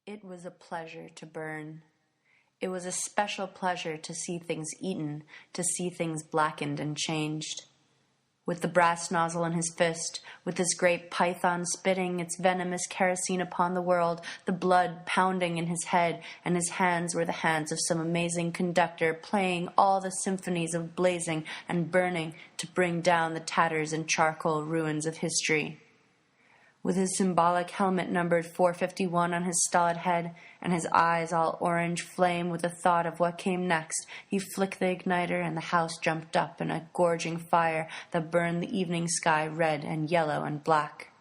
It was a pleasure to burn. It was a special pleasure to see things eaten, to see things blackened and changed. With the brass nozzle in his fist, with his great python spitting its venomous kerosene upon the world, the blood pounding in his head, and his hands were the hands of some amazing conductor playing all the symphonies of blazing and burning to bring down the tatters and charcoal ruins of history. With his symbolic helmet numbered 451 on his stolid head, and his eyes all orange flame with the thought of what came next, he flicked the igniter, and the house jumped up in a gorging fire that burned the evening sky red and yellow and black.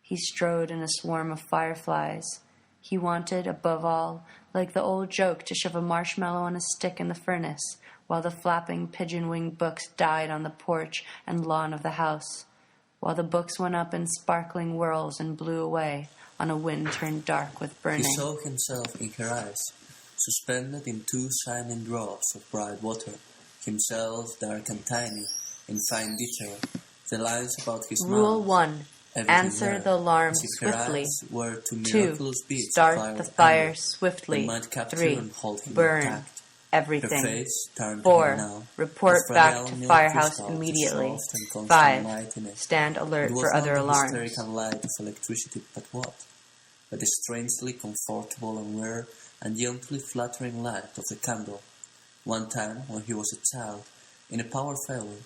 He strode in a swarm of fireflies. He wanted, above all, like the old joke, to shove a marshmallow on a stick in the furnace, while the flapping pigeon-winged books died on the porch and lawn of the house, while the books went up in sparkling whirls and blew away on a wind turned dark with burning. He saw himself in her eyes, suspended in 2 shining drops of bright water, himself dark and tiny, in fine detail, the lines about his Rule mouth. 1. Answer the alarm swiftly. 2. Start the fire swiftly. 3. Burn everything. 4. Report back to firehouse immediately. 5. Stand alert for other alarms. It was not the hysterical light of electricity, but what? But the strangely comfortable and rare and gently flattering light of the candle. One time, when he was a child, in a power failure,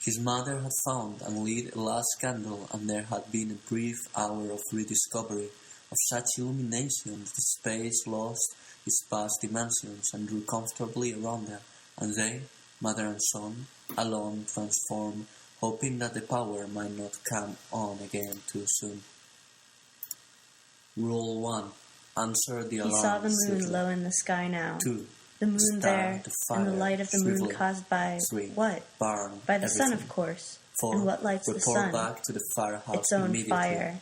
his mother had found and lit a last candle, and there had been a brief hour of rediscovery, of such illumination that space lost its past dimensions and drew comfortably around them, and they, mother and son, alone transformed, hoping that the power might not come on again too soon. Rule 1. Answer the alarm. He saw the moon low in the sky now. 2. The moon there, and the light of the moon caused by 3. What? Burn By the sun, everything. of course. 4. And what lights the Report sun? back to the firehouse Its own immediately. fire.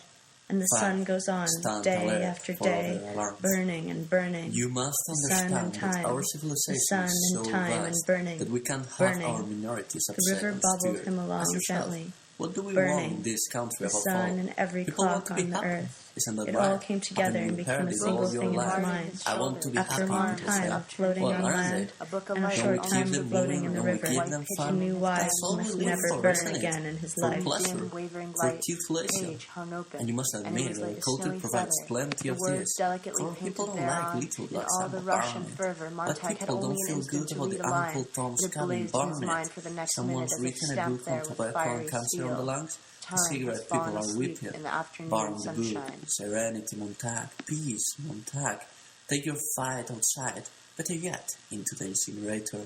And the 5. sun goes on, Stand day alert after for day, other alarms. burning and burning. You must The sun understand and that time, our the civilization sun is and so time and vast burning, that we can't have burning. our minorities The upset river and bubbled steered. him along Ask yourself, gently, what do we burning. want in this country The above all? sun and every People want clock to be on the happy. earth. Isn't that It right? all came together Haven't and you became heard a it single all your thing in his life? mind. I want to be After a happy. long They time say. of floating Well, on are land, they? and a Don't short we time keep of them floating moving in the and we river, keep them he fun? knew why That's all must we live never for, burn isn't it? again in his For life. pleasure, wavering for light, titillation. page hung open, And you must and it admit was that like a culture snowy provides feather, plenty the of words this. delicately For people painted don't like thereon, little in glass all the and rush and burning. fervor, But Montag had people only don't an feel instant good to about read the a line, Uncle Tom's but it cabin blazed in his burning mind it. for the next Someone's minute as if written a stamped book on there with tobacco fiery and cancer on the steel. lungs. The Time has cigarette fallen people are asleep weeping. in the afternoon Burn the book. sunshine. Serenity, Montag. Peace, Montag. Take your fight outside. Better yet, into the incinerator.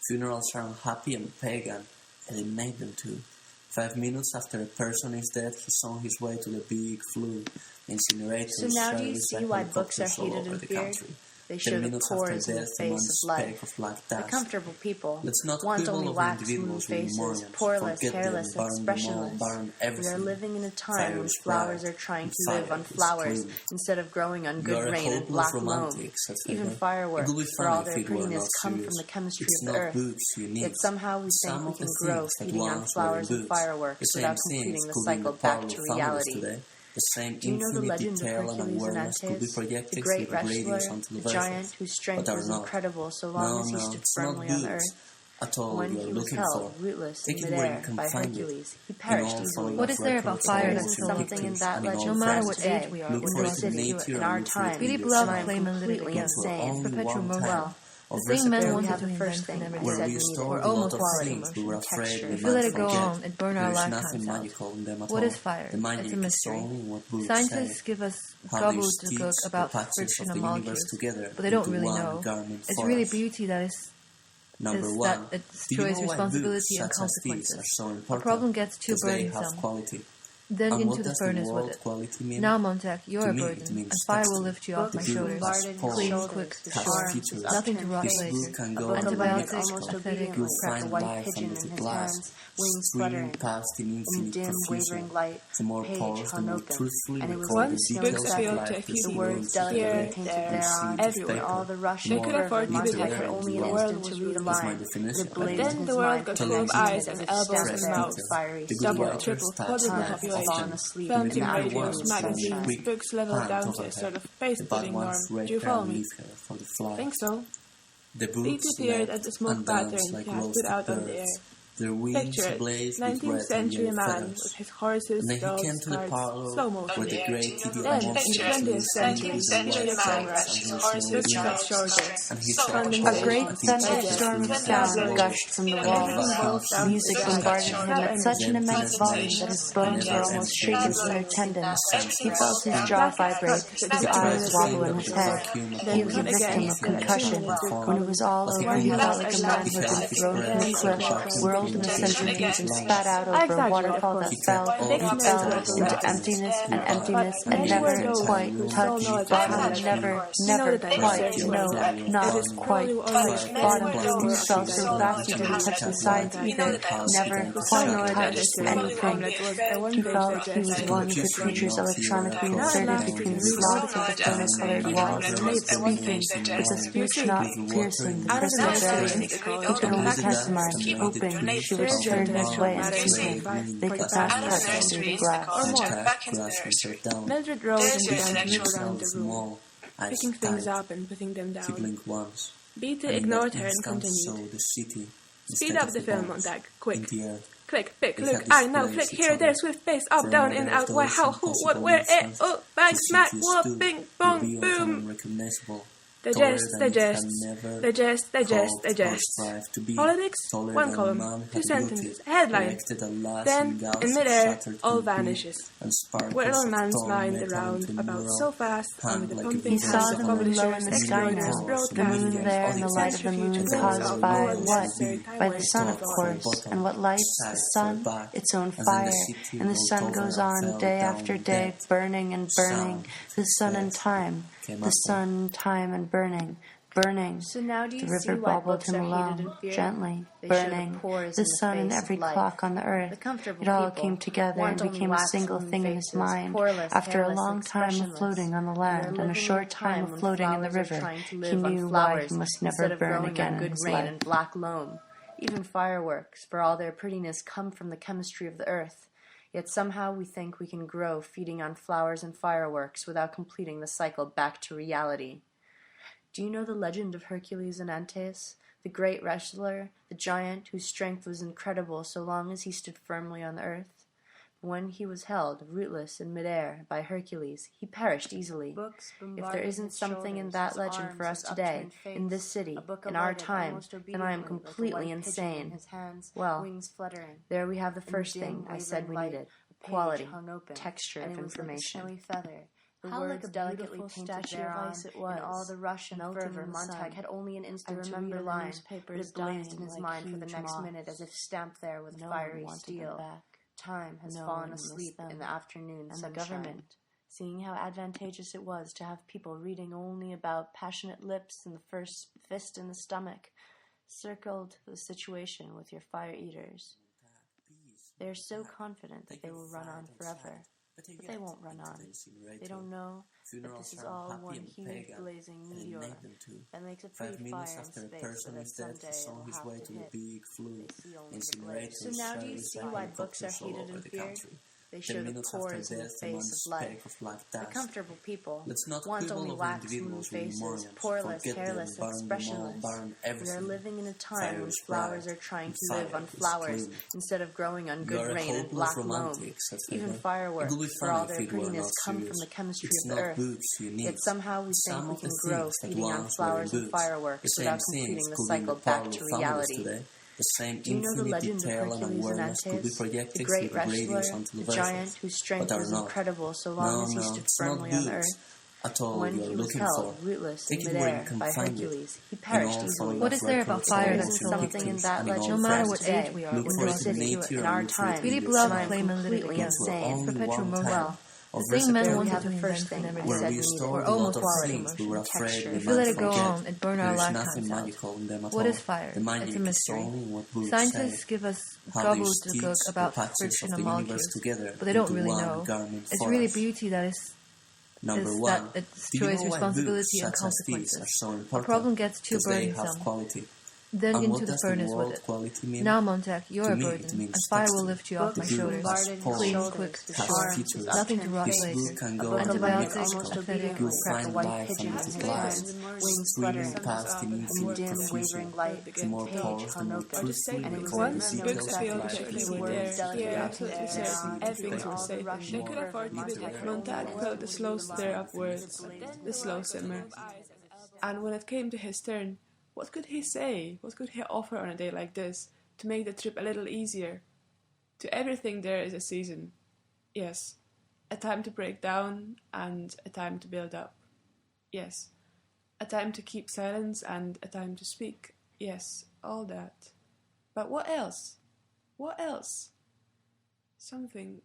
Funerals are unhappy and pagan. Eliminate them too. 5 minutes after a person is dead, he's on his way to the big flue. Incinerators. So now do you see why books are hated and feared? They show the pores in the face of life. The comfortable people want only wax-smooth faces, poreless, hairless, expressionless. We are living in a time when flowers are trying to live on flowers instead of growing on good rain and black loam. Even fireworks, for all their prettiness, come from the chemistry of the earth. Yet somehow we think we can grow feeding on flowers and fireworks without completing the cycle back to reality. The same Do you know the infinity, legend of detail, and Hercules and awareness could be Antaeus, projected the great through the wrestler, radiance onto the the giant vessels, whose strength but are was not. incredible so long as he stood it's not firmly on the books earth? at all When you are he was looking held for. rootless Take in it where you midair can by find it. Hercules, he In perished all easily. What is there about records, fire There that's books, isn't so something in pictures, that and legend all No matter what phrases. age we are, Look in for the it in city, nature in and our look for it time, in People yourself. out I'm claim and live completely against For insane. only perpetual one motion. time Well, of The same men there we wanted have to the first invent thing and I where said we we needed. stored We're a almost lot of quality, things we were afraid texture. we If we let might it go forget. on, it'd burn our There is lifetimes nothing out. magical in them at What all. is fire? The magic It's a is mystery. only in what books Scientists say. give us How they gobbles to stitch book the about patches friction of and the universe molecules, together but they don't into really one know. garment It's for really us. beauty that is Number that one, it do you destroys know why responsibility and books such as these are consequences. so A important? problem gets too Because they have burdensome. quality. Then And into what the does furnace the with word it. quality mean? Now, Montag, you're To a me, burden, it means and fire will texture. lift you off my Books shoulders. bombarded his Clean, shoulders, quick, his has arms, features. his Nothing to upturned rot face. This book can A go book on of the light Antibiotics, almost pathetic, obediently You'll crept a find white life pigeon under in the his glass, hands, wings streaming fluttering. past in In the infinite dim, profusion. wavering light, The more page paused, the hung more open, truthfully and it was recorded like the snow details of feather. life The this words world delicately today. painted You see thereon, it as in paper. all the rush They and could fervor, afford to Montag be had there. only an The world instant to was read a ruined. That's my line. definition. It But blazed then in the his world mind got for the full of next eyes minute and as if elbows stamped and there with mouths. fiery The good Double, steel. writers triple, touch quadruple Time life. has fallen asleep Film, in the radios, afternoon magazines, sunshine. books leveled down to a sort of paste-pudding norm. Do you follow me? Think so? Beat appeared at the smoke pattern he had put out on the air. Picture it, 19th century man with his horses, dogs, carts, slow motion. Then, in the 20th century, video cameras, books cut shorter. A great thunderstorm of sound gushed from the walls. Music bombarded him at such an immense volume that his bones were almost shaken from their tendons. He felt his jaw vibrate, his eyes wobble in his head. He was a victim of concussion. When it was all over, he felt like a man who had been thrown from a cliff, whirled in a centrifuge and spat out over a waterfall that fell into emptiness and never quite touched bottom, never quite, no, not quite touched bottom. He fell so fast he didn't touch the sides either, never quite touched anything. He felt he was one with the creatures electronically inserted between the slots of the furnace-colored walls, speaking with a speech not piercing the crystal barrier. He could only testimony, hoping she would turn his way and see him. They could not touch through the glass. Mildred rose and began to move around the room, picking things up and putting them down. Beatty ignored her and continued. Speed up the film, Montag, quick. Click, pick, look, now, click, here, there, swift pace, up, down, in, out, why, how, who, what, where, oh, bang, smack, whoop, bing, bong, boom. Digest. Politics, one column, 2 sentences, a headline. Then, in midair, all vanishes. Where a man's mind around about so fast, and with the pumping hands of publishers, exploiters, the moon there and the light of the moon caused by what? By the sun, of course. And what lights the sun? Its own fire. And the sun goes on day after day, burning and burning. The sun and time. The sun, time, and burning. So now do you the river see why bobbled books him are along, heated in fear? gently, They burning. show the pores The in the sun and face every of life. clock on the earth. The comfortable It all people came together and want only became a wax single moon thing in his faces, mind. poreless, After a hairless, long time of expressionless. floating on the They're land and a living short in a time of when floating in the flowers are river, trying to he live on knew why flowers he must instead never of burn growing again on in good his rain life. and black loam. Even fireworks, for all their prettiness, come from the chemistry of the earth. Yet somehow we think we can grow feeding on flowers and fireworks without completing the cycle back to reality. Do you know the legend of Hercules and Antaeus, the great wrestler, the giant whose strength was incredible so long as he stood firmly on the earth? But when he was held, rootless in midair, by Hercules, he perished easily. If there isn't something in that legend for us today, in this city, in our time, then I am completely insane. Well, there we have the first thing I said we needed: quality, texture of information. The How words like a delicately beautiful painted statue of thereon, ice it was, and all the rush and fervor. in the Montag sun. had only an I instant to remember read a the line, newspapers but it blazed in dying his like mind for the huge next moths. minute as if stamped there with No fiery one wanted steel. them back. Time has No fallen one missed asleep them. in the afternoon And sunshine. the government, seeing how advantageous it was to have people reading only about passionate lips and the first fist in the stomach, circled the situation with your fire eaters. They are so confident that they will run on forever. But they won't run on. They don't know that this is all one huge blazing meteor that makes a pretty fire in space so that someday it will have to hit. They see only the blaze. So now do you see why books are heated and feared? They show the pores in the face of life. The comfortable people want only wax moon faces, poreless, hairless, expressionless. We are living in a time when flowers are trying to live on flowers instead of growing on good rain and black loam. Even fireworks, for all their prettiness, come from the chemistry of the earth. Yet somehow we think we can grow feeding on flowers and fireworks without completing the cycle back to reality. Do you know the legend of Hercules and Antaeus, the great wrestler, the giant whose strength was incredible so long as he stood firmly on the earth? When he was held, rootless in midair, by Hercules, he perished easily. What is there about fire There that's isn't so something in that legend no for matter us what today, age we are, in this city, in our time, Really and love, I'm claim, and live it completely again. insane. Perpetual motion. Well, The thing men wanted have to the first invent thing and I everything. said we needed. We're almost Quality, texture. texture. If we let it go on, it burn our lifetimes out. What is fire? It's a mystery. Scientists give us gobbles to book about friction of molecules, but they don't really know. It's really beauty that is that it destroys responsibility and consequences. A problem gets too burdensome. Then into the furnace with it. Now, Montag, you're a burden, and fire will lift you off my shoulders. Clean, quick, sure, nothing to rot later. Antibiotics, aesthetic, find life under his glass, streaming past in infinite profusion, more pores than will truthfully record Once the books details appealed of to life. people there, he absolutely certain everything was safe. They could afford to do that. Montag felt the slow stir upwards, the slow simmer. And when it came to his turn, what could he say? What could he offer on a day like this to make the trip a little easier? To everything there is a season. Yes, a time to break down and a time to build up. Yes, a time to keep silence and a time to speak. Yes, all that. But what else? What else? Something.